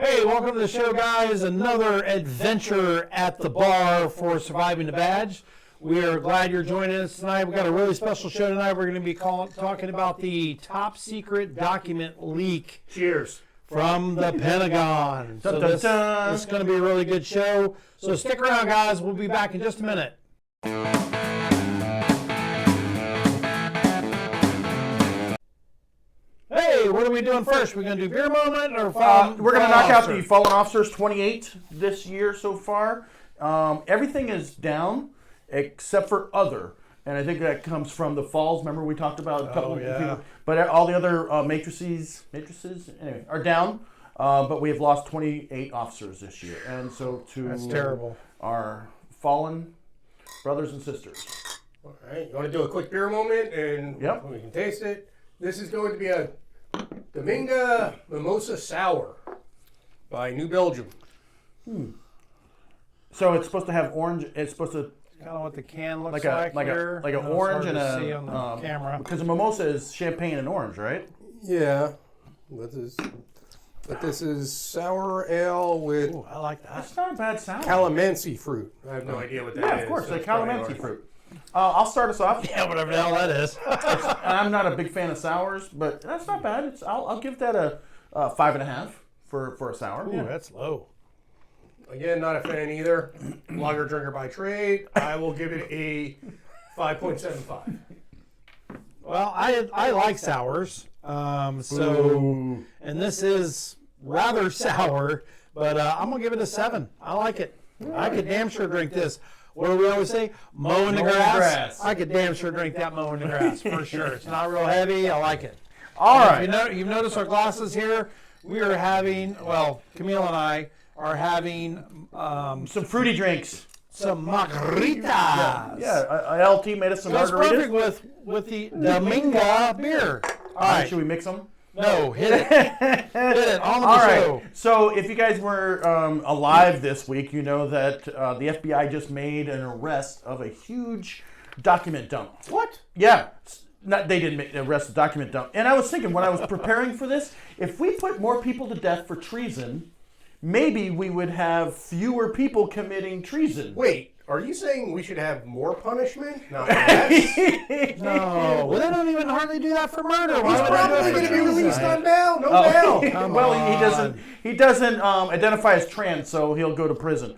Hey, welcome to the show, guys. Another adventure at the bar for Surviving the Badge. We are glad you're joining us tonight. We've got a really special show tonight. We're going to be talking about the top secret document leak. Cheers. From the Pentagon. So this is going to be a really good show. So stick around, guys. We'll be back in just a minute. Hey, what are we doing first? We're going to do beer moment or we're going to knock out the fallen officers 28 this year so far. Everything is down except for other. And I think that comes from the falls. Remember we talked about a couple of people. But all the other matrices anyway, are down. But we have lost 28 officers this year. And so that's terrible. Our fallen brothers and sisters. All right, you want to do a quick beer moment and we can taste it. This is going to be a Dominga Mimosa Sour by New Belgium. So it's supposed to have orange. It's supposed to kind of what the can looks like here. like an orange and see on the camera. Because a mimosa is champagne and orange, right? Yeah, but this is sour ale with. Ooh, I like that. It's not a bad sour. Calamansi fruit. I have no idea what that is. Yeah, of course, like calamansi fruit. I'll start us off. Yeah, whatever the hell that is. I'm not a big fan of sours, but that's not bad. I'll give that a 5.5 for a sour. Ooh, that's low. Again, not a fan either. Lager drinker by trade. I will give it a 5.75. Well, I like sours. And this is rather sour, but I'm gonna give it a 7. I like it. I could damn sure drink this. What do we always say? Mowing the grass. I could damn sure drink that mowing the grass for sure. It's not real heavy. I like it. All right. You've noticed our glasses here. We are having, Camille and I are having some fruity drinks. Some margaritas. Yeah. LT made us some margaritas. That's perfect with the Dominga beer. All right. Should we mix them? No, hit it. Hit it on the show. So if you guys were alive this week, you know that the FBI just made an arrest of a huge document dump. What? Yeah. They didn't arrest the document dump. And I was thinking when I was preparing for this, if we put more people to death for treason, maybe we would have fewer people committing treason. Wait. Are you saying we should have more punishment? Not less? No. Well, they don't even hardly do that for murder. He's probably going to be released on bail. No bail. Well, he doesn't identify as trans, so he'll go to prison.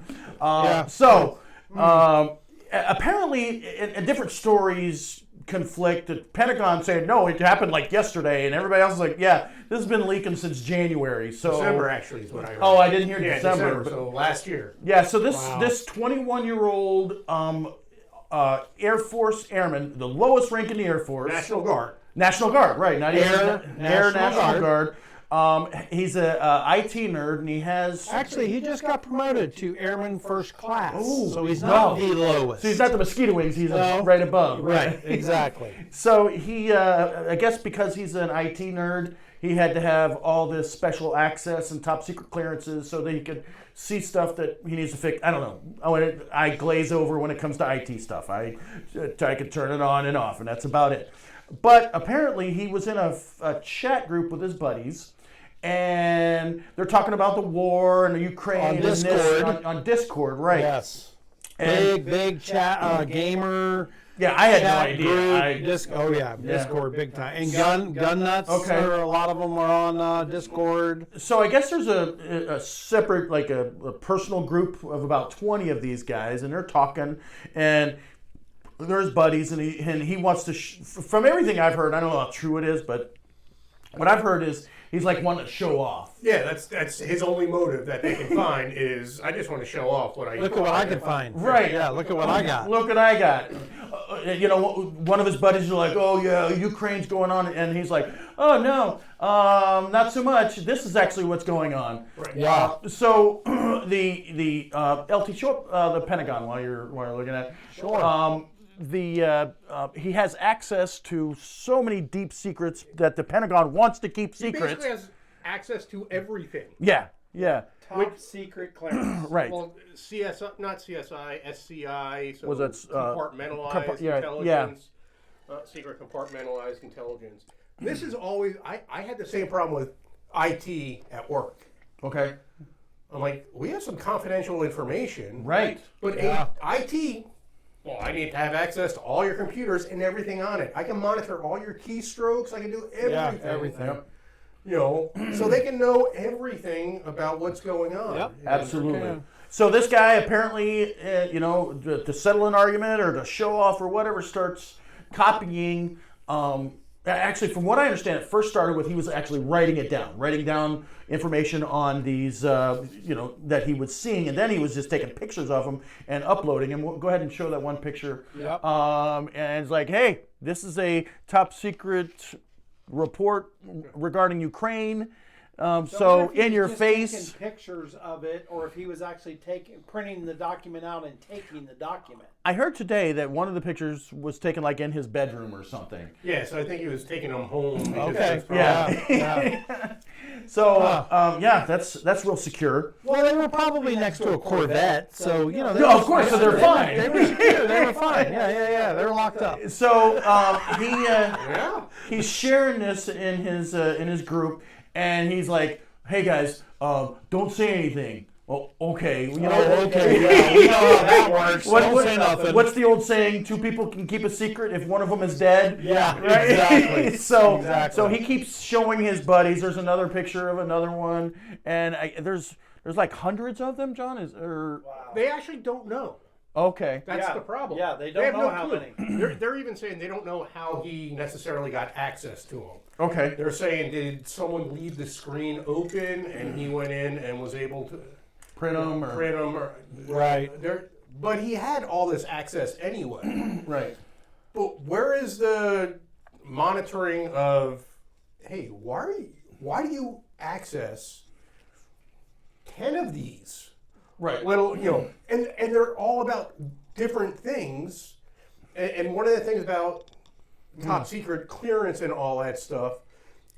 Apparently, in different stories conflict. The Pentagon saying, no, it happened like yesterday, and everybody else is like, yeah, this has been leaking since January. So December, actually, is what I heard. Oh, I didn't hear December. So last year. Yeah, so this 21-year-old Air Force airman, the lowest rank in the Air Force. National Guard, right. Not even Air National Guard. He's a IT nerd, and he has... Actually, he just got promoted to Airman First Class, so he's not the lowest. So he's not the mosquito wings, he's right above. Right, exactly. So he, I guess because he's an IT nerd, he had to have all this special access and top secret clearances so that he could see stuff that he needs to fix. I don't know. I glaze over when it comes to IT stuff. I could turn it on and off, and that's about it. But apparently he was in a chat group with his buddies, and they're talking about the war and the Ukraine on Discord. On Discord, right? Yes. Big chat gamer. Yeah, I had no idea. Discord, big time. And gun nuts. Okay. A lot of them are on Discord. So I guess there's a separate, like a personal group of about 20 of these guys, and they're talking, and they're his buddies, and he wants to. From everything I've heard, I don't know how true it is, but what I've heard is he's like wanting to show off. Yeah, that's his only motive that they can find is I just want to show off what I. Look at what I can find. Right. Yeah. Look at what I got. Look what I got. One of his buddies is like, oh yeah, Ukraine's going on, and he's like, oh no, not so much. This is actually what's going on. Right. Yeah. So the LT, show up the Pentagon while you're looking at it. Sure. He has access to so many deep secrets that the Pentagon wants to keep secret. He basically has access to everything. Yeah. Top secret clearance. Right. Well, not CSI, SCI. So Was it compartmentalized intelligence? Secret compartmentalized intelligence. This is always. I had the same problem with IT at work. Okay. I'm like, we have some confidential information. Right. But IT, well, I need to have access to all your computers and everything on it. I can monitor all your keystrokes. I can do everything. Yeah, everything. Yep. You know, so they can know everything about what's going on. Yep. Absolutely. Okay. So this guy apparently, to settle an argument or to show off or whatever, starts copying. Actually, from what I understand, it first started with he was actually writing down information on these, that he was seeing, and then he was just taking pictures of them and uploading them. We'll go ahead and show that one picture. Yep. And it's like, hey, this is a top secret report regarding Ukraine. So in your face. Taking pictures of it, or if he was actually printing the document out and taking the document. I heard today that one of the pictures was taken like in his bedroom or something. Yeah, so I think he was taking them home. because Okay. that's probably- Yeah. So that's real secure. Well, they were probably next to a Corvette, so they of course, so they're fine. They were secure. They were fine. Yeah. They were locked up. So Yeah. he's sharing this in his group, and he's like, "Hey guys, don't say anything." Well, okay, Okay. Yeah, we know how that works. Don't say nothing. What's the old saying? Two people can keep a secret if one of them is dead. Yeah, Right? exactly. So he keeps showing his buddies. There's another picture of another one, and there's like hundreds of them. John They actually don't know. Okay. That's the problem. Yeah, they don't have know no how clue. many. They're even saying they don't know how he necessarily got access to them. Okay. They're saying, did someone leave the screen open and he went in and was able to Print them or Right. But he had all this access anyway. right. But where is the monitoring of, hey, why do you access 10 of these? Right. And they're all about different things. And one of the things about top secret clearance and all that stuff,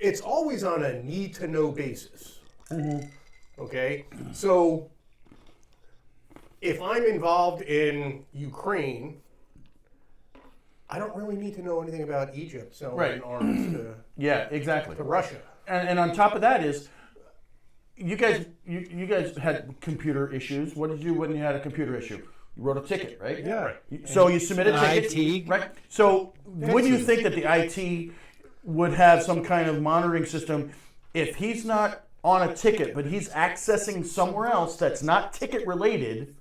it's always on a need to know basis. Okay? So if I'm involved in Ukraine, I don't really need to know anything about Egypt selling arms Exactly. to Russia. And on top of that is, you guys had computer issues. What did you do when you had a computer issue? You wrote a ticket, right? Yeah. So you submitted tickets, IT. right? So would you think that the IT would have some kind of monitoring system if he's not on a ticket, but he's accessing somewhere else that's not ticket related?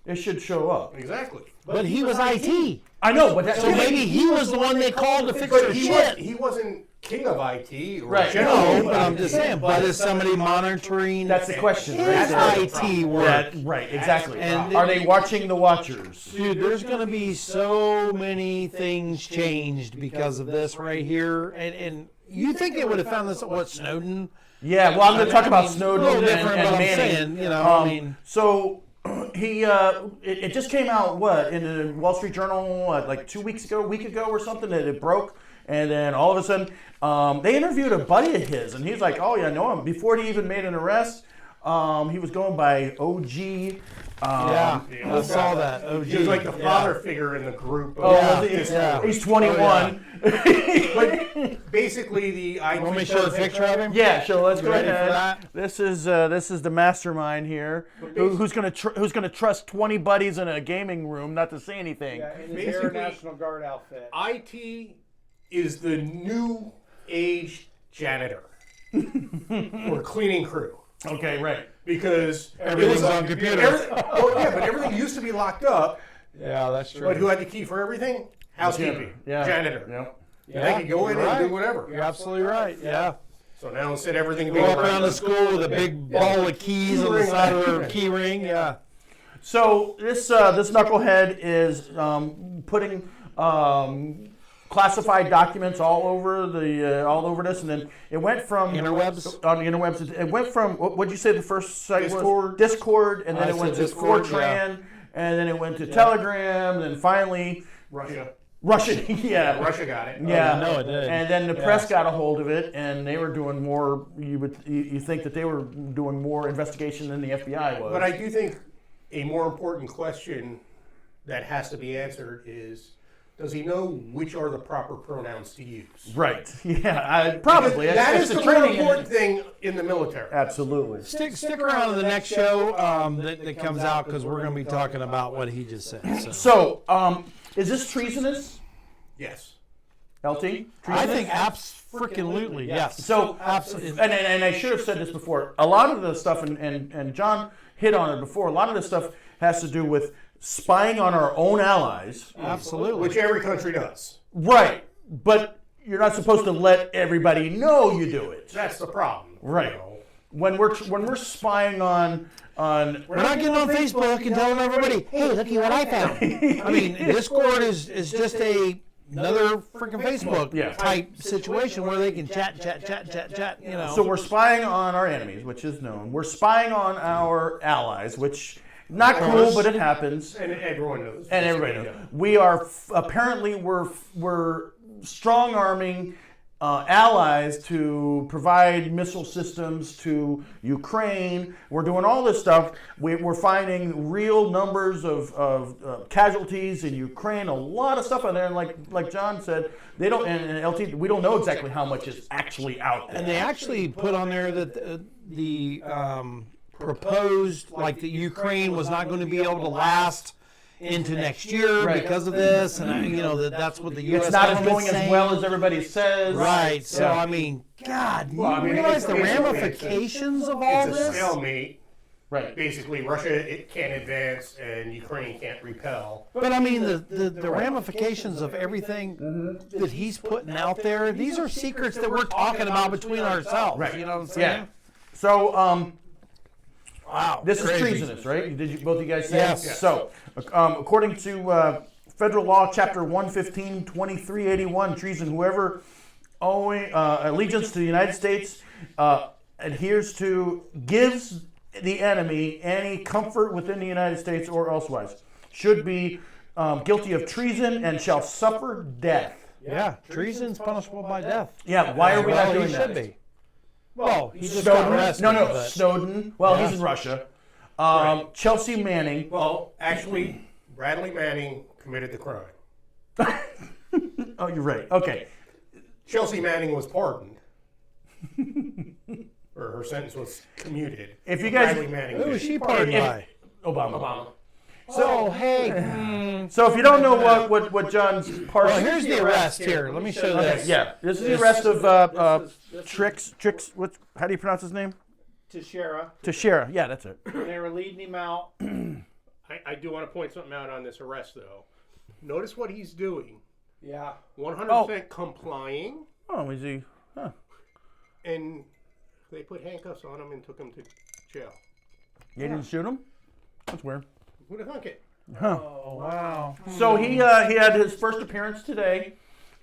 It should show up. Exactly. But he was IT. I know, but So maybe he was the one they called to fix But their he shit. wasn't king of IT or Right. general. No, but I'm just saying. But is somebody monitoring? that's the question, his right? IT work. Right, exactly. And Are they watching the watchers? Dude, there's going to be so many things changed because of this right here. And you think they would have found this at what, Snowden? Yeah, well, I'm going to talk about Snowden A little and different, but I'm Manning. saying, So he, it just came out, in the Wall Street Journal, like 2 weeks ago, a week ago or something, that it broke. And then all of a sudden, they interviewed a buddy of his, and he's like, "Oh yeah, I know him." Before he even made an arrest, he was going by OG. I saw that. OG. He was like the father figure in the group. He's 21. But basically, the IT. Want me to show a picture of him? Yeah, so let's go Ready for ahead. that? This is the mastermind here, who's gonna trust 20 buddies in a gaming room not to say anything. In his Basically- Air National Guard outfit. IT is the new age janitor or cleaning crew. Okay, right. Because Everything's it was on computers. but everything used to be locked up. Yeah, that's true. But who had the key for everything? Housekeeping, Yeah. janitor. Yep. They could go in you're and do right. whatever. You're absolutely right. Yeah. So now instead everything Go being up around the school with a big ball of keys on the side of her key ring. Yeah. So this knucklehead is putting classified documents all over this, and then it went from Interwebs? on the interwebs. It went from what'd you say the first site was? Discord. Discord, and then I it went to said Discord, Fortran, and then it went to Telegram, and then finally Russia. yeah. Russia got it. Yeah, no, it did. And then the press got a hold of it, and they were doing more. You think that they were doing more investigation than the FBI was? But I do think a more important question that has to be answered is, does he know which are the proper pronouns to use? Right. Yeah. Probably. That It's is the training more in it. important thing in the military. Absolutely. Stick around to the next show that comes out because we're going to be talking about what he just said. So, is this treasonous, Yes. LT? I think freaking yes. So, absolutely. and I should have said this before. A lot of the stuff, and John hit on it before. A lot of this stuff has to do with spying on our own allies. Absolutely. Which every country does. Right, but you're not supposed to let everybody know you do it. That's the problem. Right. You know. When we're spying on We're not getting on Facebook and telling everybody, hey, look at what I found. I mean, Discord is just another freaking Facebook type situation where they can chat, you know. So we're spying on our enemies, which is known. We're spying on our allies, which not cool, but it happens. And everyone knows. And everybody knows. We are apparently we're strong arming allies to provide missile systems to Ukraine. We're doing all this stuff. We're finding real numbers of casualties in Ukraine. A lot of stuff out there, and like John said, they don't. And LT, we don't know exactly how much is actually out there. And they actually put on there that the proposed, like that Ukraine was not going to be able to last into next year because of this, and you know that's what the U.S. It's not as government's going saying. as well as everybody says. Right. So I mean, God, you realize the ramifications of all It's a this? stalemate. Right. Basically, Russia can't advance and Ukraine can't repel. But I mean, the ramifications of everything that he's putting out there, these are secrets that we're talking about between ourselves. Right. You know what I'm saying? Yeah. So, Wow. this is Crazy. treasonous, right? Did you both of you guys say? Yes. So, according to Federal Law, Chapter 115, 2381, treason, whoever owing allegiance to the United States adheres to, gives the enemy any comfort within the United States or elsewise, should be guilty of treason and shall suffer death. Yeah. Treason's punishable by death. Yeah, why are we not doing he that? should be. Well, he just got arrested. No, Snowden. Well, he's in Russia. Chelsea Manning. Well, actually, Bradley Manning committed the crime. Oh, you're right. Okay. Chelsea Manning was pardoned. Or her sentence was commuted. If you guys- Bradley Manning Who was did. she pardoned by? Obama. So, hey. So if you don't know what John's part Well, here's the arrest here. Let me show this. yeah, this is the arrest of Trix. How do you pronounce his name? Teixeira. Yeah, that's it. They were leading him out. I do want to point something out on this arrest, though. Notice what he's doing. Yeah. 100% complying, Oh, is he? Huh. and they put handcuffs on him and took him to jail. You didn't shoot him? That's weird. Who'd have thunk it? Oh, wow. So he had his first appearance today,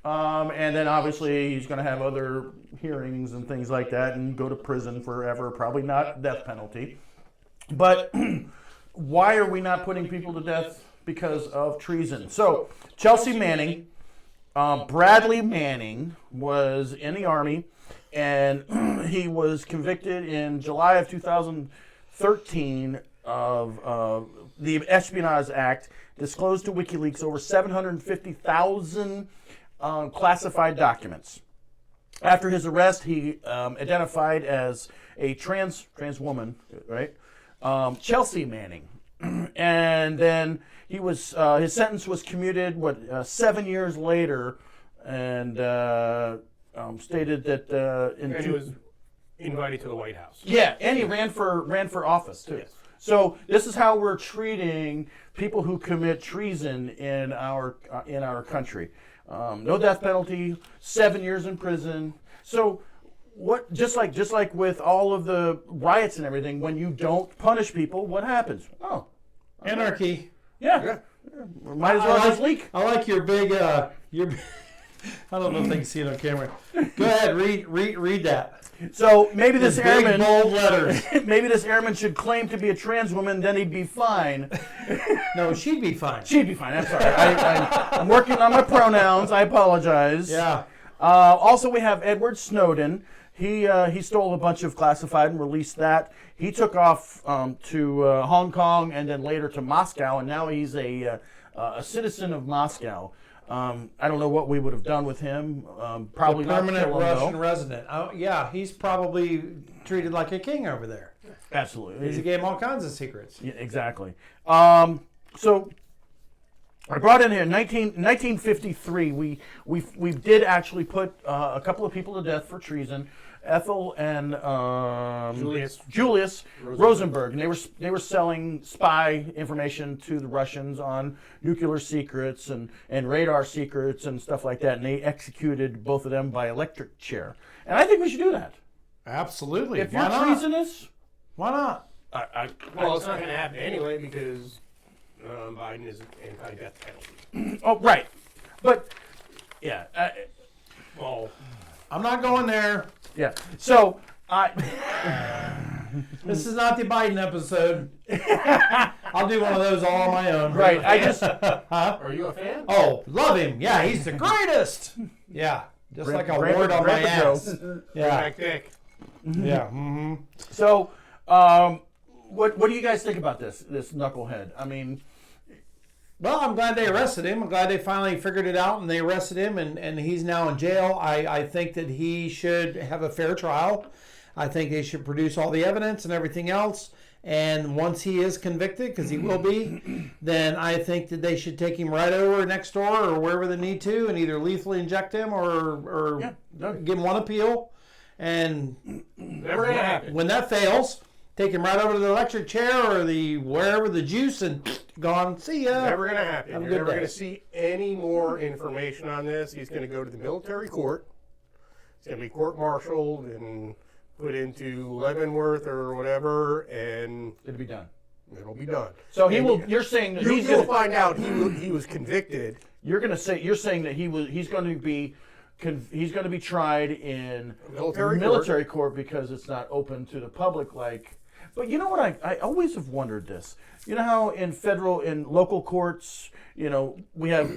and then obviously he's going to have other hearings and things like that, and go to prison forever. Probably not death penalty, but why are we not putting people to death because of treason? So Chelsea Manning, Bradley Manning was in the Army, and he was convicted in July of 2013 of the Espionage Act, disclosed to WikiLeaks over 750,000 classified documents. After his arrest, he identified as a trans woman, right? Chelsea Manning, and then he was his sentence was commuted 7 years later, and stated that And he was invited to the White House. yeah, and he ran for office too. Yes. So this is how we're treating people who commit treason in our country. No death penalty, 7 years in prison. So what? Just like with all of the riots and everything, when you don't punish people, what happens? Oh, Anarchy. yeah. Might as well just leak. I like your big, your. I don't know if they can see it on camera. Go ahead, read that. So maybe this Big airman, bold letters. maybe this airman should claim to be a trans woman, then he'd be fine. No, she'd be fine. She'd be fine. I'm sorry. I'm working on my pronouns. I apologize. Yeah. Also, we have Edward Snowden. He stole a bunch of classified and released that. He took off to Hong Kong and then later to Moscow, and now he's a citizen of Moscow. I don't know what we would have done with him. Probably The permanent not kill him, Russian though. resident. Oh, yeah, he's probably treated like a king over there. Absolutely. He gave him all kinds of secrets. Yeah, exactly. So I brought in here 1953. We did actually put a couple of people to death for treason. Ethel and Julius Rosenberg, and they were selling spy information to the Russians on nuclear secrets and radar secrets and stuff like that. And they executed both of them by electric chair. And I think we should do that. Absolutely. If Why you're not? treasonous, Why not? Well, it's not going to happen anyway because Biden is anti-death penalty. oh right, but yeah. Well, I'm not going there. Yeah. So This is not the Biden episode. I'll do one of those all on my own. right. I just are you a fan? Oh, love him. Yeah, he's the greatest. Yeah, just like a wart on my ass. Yeah, Dick. yeah. Mm-hmm. so. What do you guys think about this knucklehead? I mean, Well, I'm glad they arrested him. I'm glad they finally figured it out and they arrested him, and he's now in jail. I think that he should have a fair trial. I think they should produce all the evidence and everything else. And once he is convicted, because he will be, then I think that they should take him right over next door or wherever they need to and either lethally inject him or give him one appeal. And Never going to happen. when that fails, take him right over to the electric chair or the wherever the juice and gone. See ya. Never going to happen. Have a You're good never day. going to see any more information on this. He's going to go to the military court. He's going to be court-martialed and put into Leavenworth or whatever, and it'll be done. it'll be done. So And you're saying that you'll find out he was convicted. you're saying that he's going to be tried in Military court because it's not open to the public like. But you know what? I always have wondered this. You know how in local courts, we have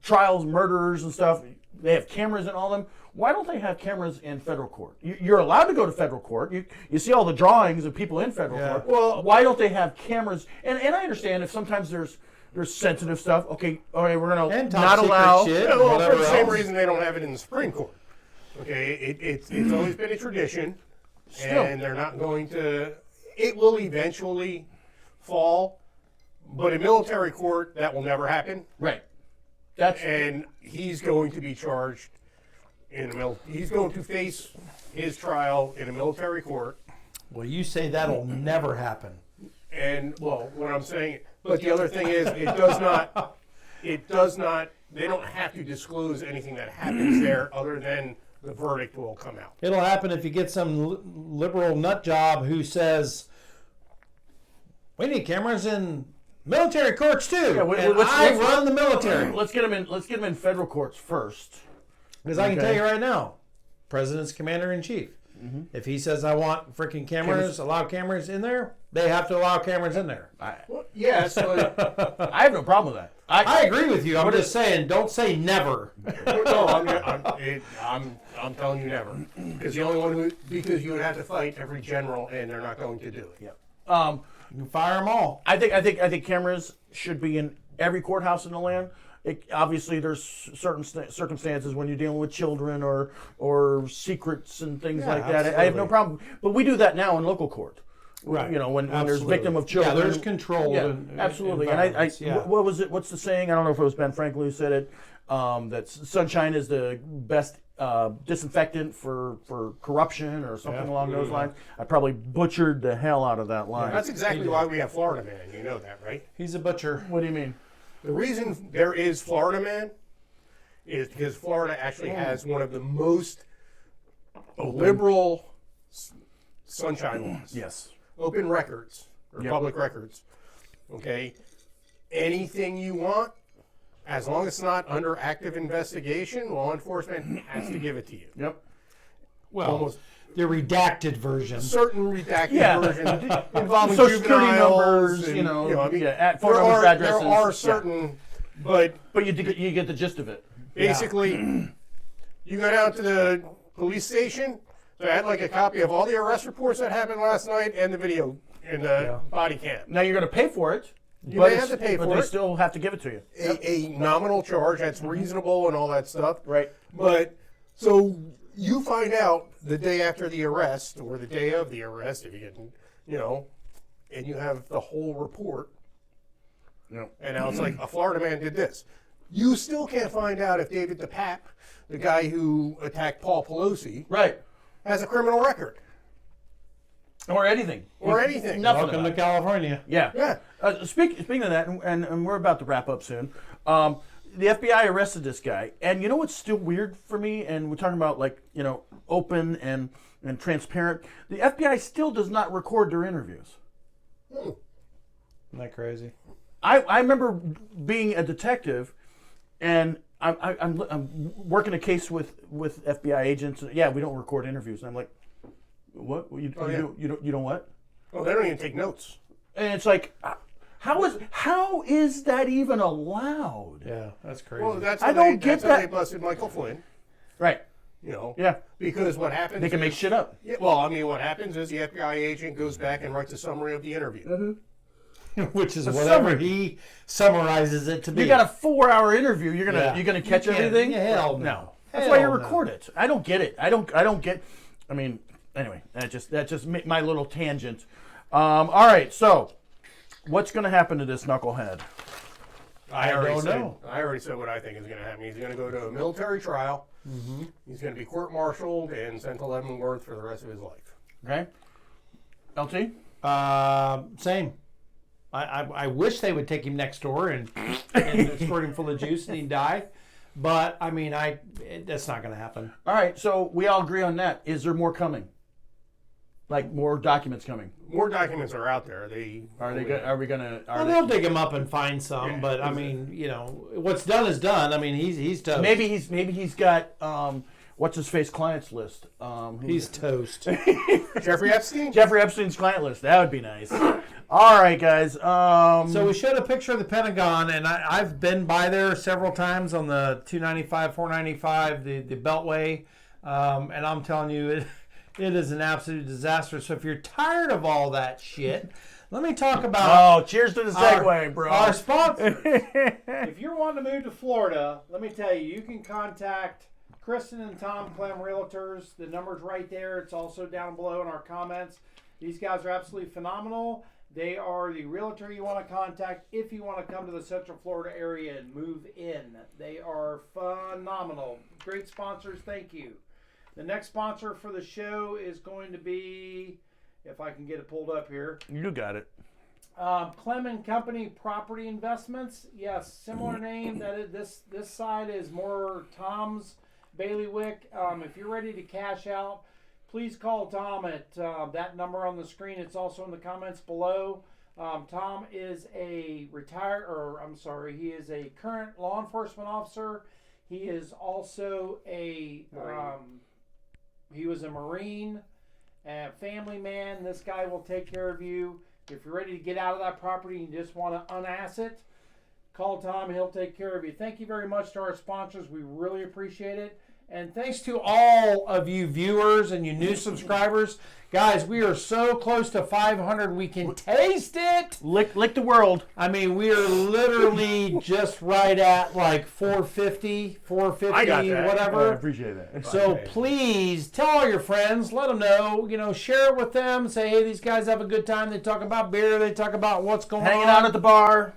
trials, murderers and stuff. They have cameras in all of them. Why don't they have cameras in federal court? You're allowed to go to federal court. You see all the drawings of people in federal court. Well, why don't they have cameras? And I understand if sometimes there's sensitive stuff. Okay, all right, we're going to not allow. Shit, well, whatever for the same else. reason they don't have it in the Supreme Court. Okay, it's always been a tradition, Still. and they're not going to. It will eventually fall, but in military court that will never happen. Right. And he's going to be charged he's going to face his trial in a military court. Well, you say that'll never happen. And well, what I'm saying, but the other thing is, it does not. They don't have to disclose anything that happens there, other than the verdict will come out. It'll happen if you get some liberal nut job who says, "We need cameras in military courts too." Yeah, and I run the military. Let's get them in federal courts first. Because I can tell you right now, President's commander in chief. If he says I want freaking cameras, allow cameras in there, they have to allow cameras in there. Well, yes, but I have no problem with that. I agree with you. I'm just saying, don't say never. no, I'm telling you never. Because the only one because you would have to fight every general, and they're not going to do it. Yeah. You can fire them all. I think cameras should be in every courthouse in the land. Obviously, there's certain circumstances when you're dealing with children or secrets and things like that. I have no absolutely. problem. But we do that now in local court. Right. When there's Absolutely. victim of children. Yeah, there's control. Yeah, in absolutely. And violence, yeah. what was it? What's the saying? I don't know if it was Ben Franklin who said it. That sunshine is the best disinfectant for corruption or something along those lines. I probably butchered the hell out of that line. That's exactly why we have Florida Man. You know that, right? He's a butcher. What do you mean? The reason there is Florida Man is because Florida actually has one of the most liberal sunshine laws. Yes. Open records or public records. Okay, anything you want, as long as it's not under active investigation, law enforcement has to give it to you. Yep. Well, Almost the redacted version. certain redacted versions involving Social security juveniles numbers, and, I mean, at there phone numbers, addresses. there are certain, but But you get the gist of it. basically, you go down to the police station. So I had like a copy of all the arrest reports that happened last night and the video and the body cam. Now you're going to pay for it. You may have to pay but for they it. still have to give it to you. A nominal charge that's reasonable and all that stuff. Right. But so you find out the day after the arrest or the day of the arrest, if you get, and you have the whole report. Yep. And now it's like a Florida man did this. You still can't find out if David DePape, the guy who attacked Paul Pelosi, Right. has a criminal record Or anything. or anything. Nothing Welcome about to it. California. Yeah. Yeah. Speaking of that, and we're about to wrap up soon. The FBI arrested this guy, and you know what's still weird for me? And we're talking about open and transparent. The FBI still does not record their interviews. Isn't that crazy? I remember being a detective, and I'm working a case with FBI agents. Yeah, we don't record interviews. And I'm like, what? You don't what? Oh, they don't even take notes. And it's like, how is that even allowed? Yeah, that's crazy. Well, that's I how don't get that's how that. they busted Michael Flynn. Right. Yeah. Because what happens They can make is- shit up. Yeah, well, I mean, what happens is the FBI agent goes back and writes a summary of the interview. Mm-hmm. Which is whatever summary. he summarizes it to be. You got a 4-hour interview. You're gonna catch You can't- everything? yeah, hell no. No. That's Hell why you no. record it. I don't get it. I don't get. I mean, anyway, that just my little tangent. All right, so what's gonna happen to this knucklehead? I don't know. I already said what I think is going to happen. He's going to go to a military trial. Mm-hmm. He's going to be court-martialed and sent to Leavenworth for the rest of his life. Okay. LT. Same. I wish they would take him next door and squirt him full of juice and he'd die. But I mean, that's not going to happen. All right, so we all agree on that. Is there more coming? Like more documents coming? More documents are out there. Are we gonna? Well, they'll dig him up and find some. But I mean, what's done is done. I mean, he's toast. Maybe he's got what's his face clients list. He's toast. Jeffrey Epstein? Jeffrey Epstein's client list. That would be nice. All right, guys. So we showed a picture of the Pentagon, and I've been by there several times on the 295, 495, the Beltway, and I'm telling you, it is an absolute disaster. So if you're tired of all that shit, let me talk about. Oh, cheers to the segue, bro. Our sponsor. If you're wanting to move to Florida, let me tell you, you can contact Kristen and Tom Clem Realtors. The number's right there. It's also down below in our comments. These guys are absolutely phenomenal. They are the realtor you want to contact if you want to come to the Central Florida area and move in. They are phenomenal. Great sponsors. Thank you. The next sponsor for the show is going to be, if I can get it pulled up here, You got it. Clem and Company Property Investments. Yes, similar name. That is, this side is more Tom's bailiwick. If you're ready to cash out, please call Tom at that number on the screen. It's also in the comments below. Tom is he is a current law enforcement officer. He is also he was a Marine, a family man. This guy will take care of you. If you're ready to get out of that property and you just want to unass it, call Tom. He'll take care of you. Thank you very much to our sponsors. We really appreciate it. And thanks to all of you viewers and you new subscribers. Guys, we are so close to 500. We can taste it. Lick the world. I mean, we are literally just right at like 450, I got that. whatever. I appreciate that. So please tell all your friends, let them know, share it with them. Say, hey, these guys have a good time. They talk about beer. They talk about what's going on. Hanging out at the bar.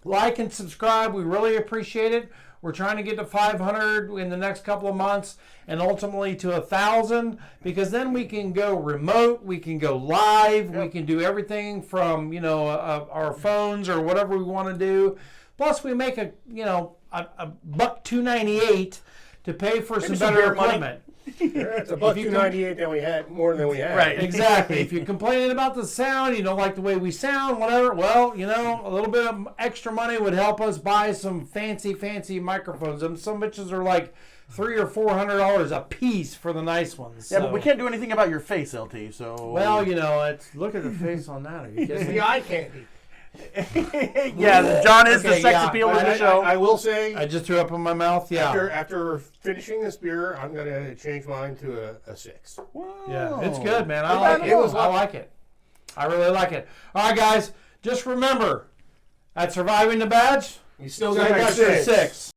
Like and subscribe. We really appreciate it. We're trying to get to 500 in the next couple of months and ultimately to 1,000 because then we can go remote, we can go live, we can do everything from, our phones or whatever we want to do. Plus we make a $1.298 to pay for some better equipment. It's about $298 than we had, more than we had. Right. Exactly. If you're complaining about the sound, you don't like the way we sound, whatever, well, a little bit of extra money would help us buy some fancy microphones. And some bitches are like $300 or $400 a piece for the nice ones. Yeah, so. but we can't do anything about your face, LT. So. Well, it's look at the face on that. Are you It's kidding the me? eye candy. Yeah, John is the Okay, sex yeah. appeal of the show. I will say, I just threw up in my mouth. Yeah. after finishing this beer, I'm going to change mine to a 6. Yeah, it's good, man. I Not like bad it. at all. I like it. I really like it. All right, guys, just remember, At surviving the badge, You still got I got six. six.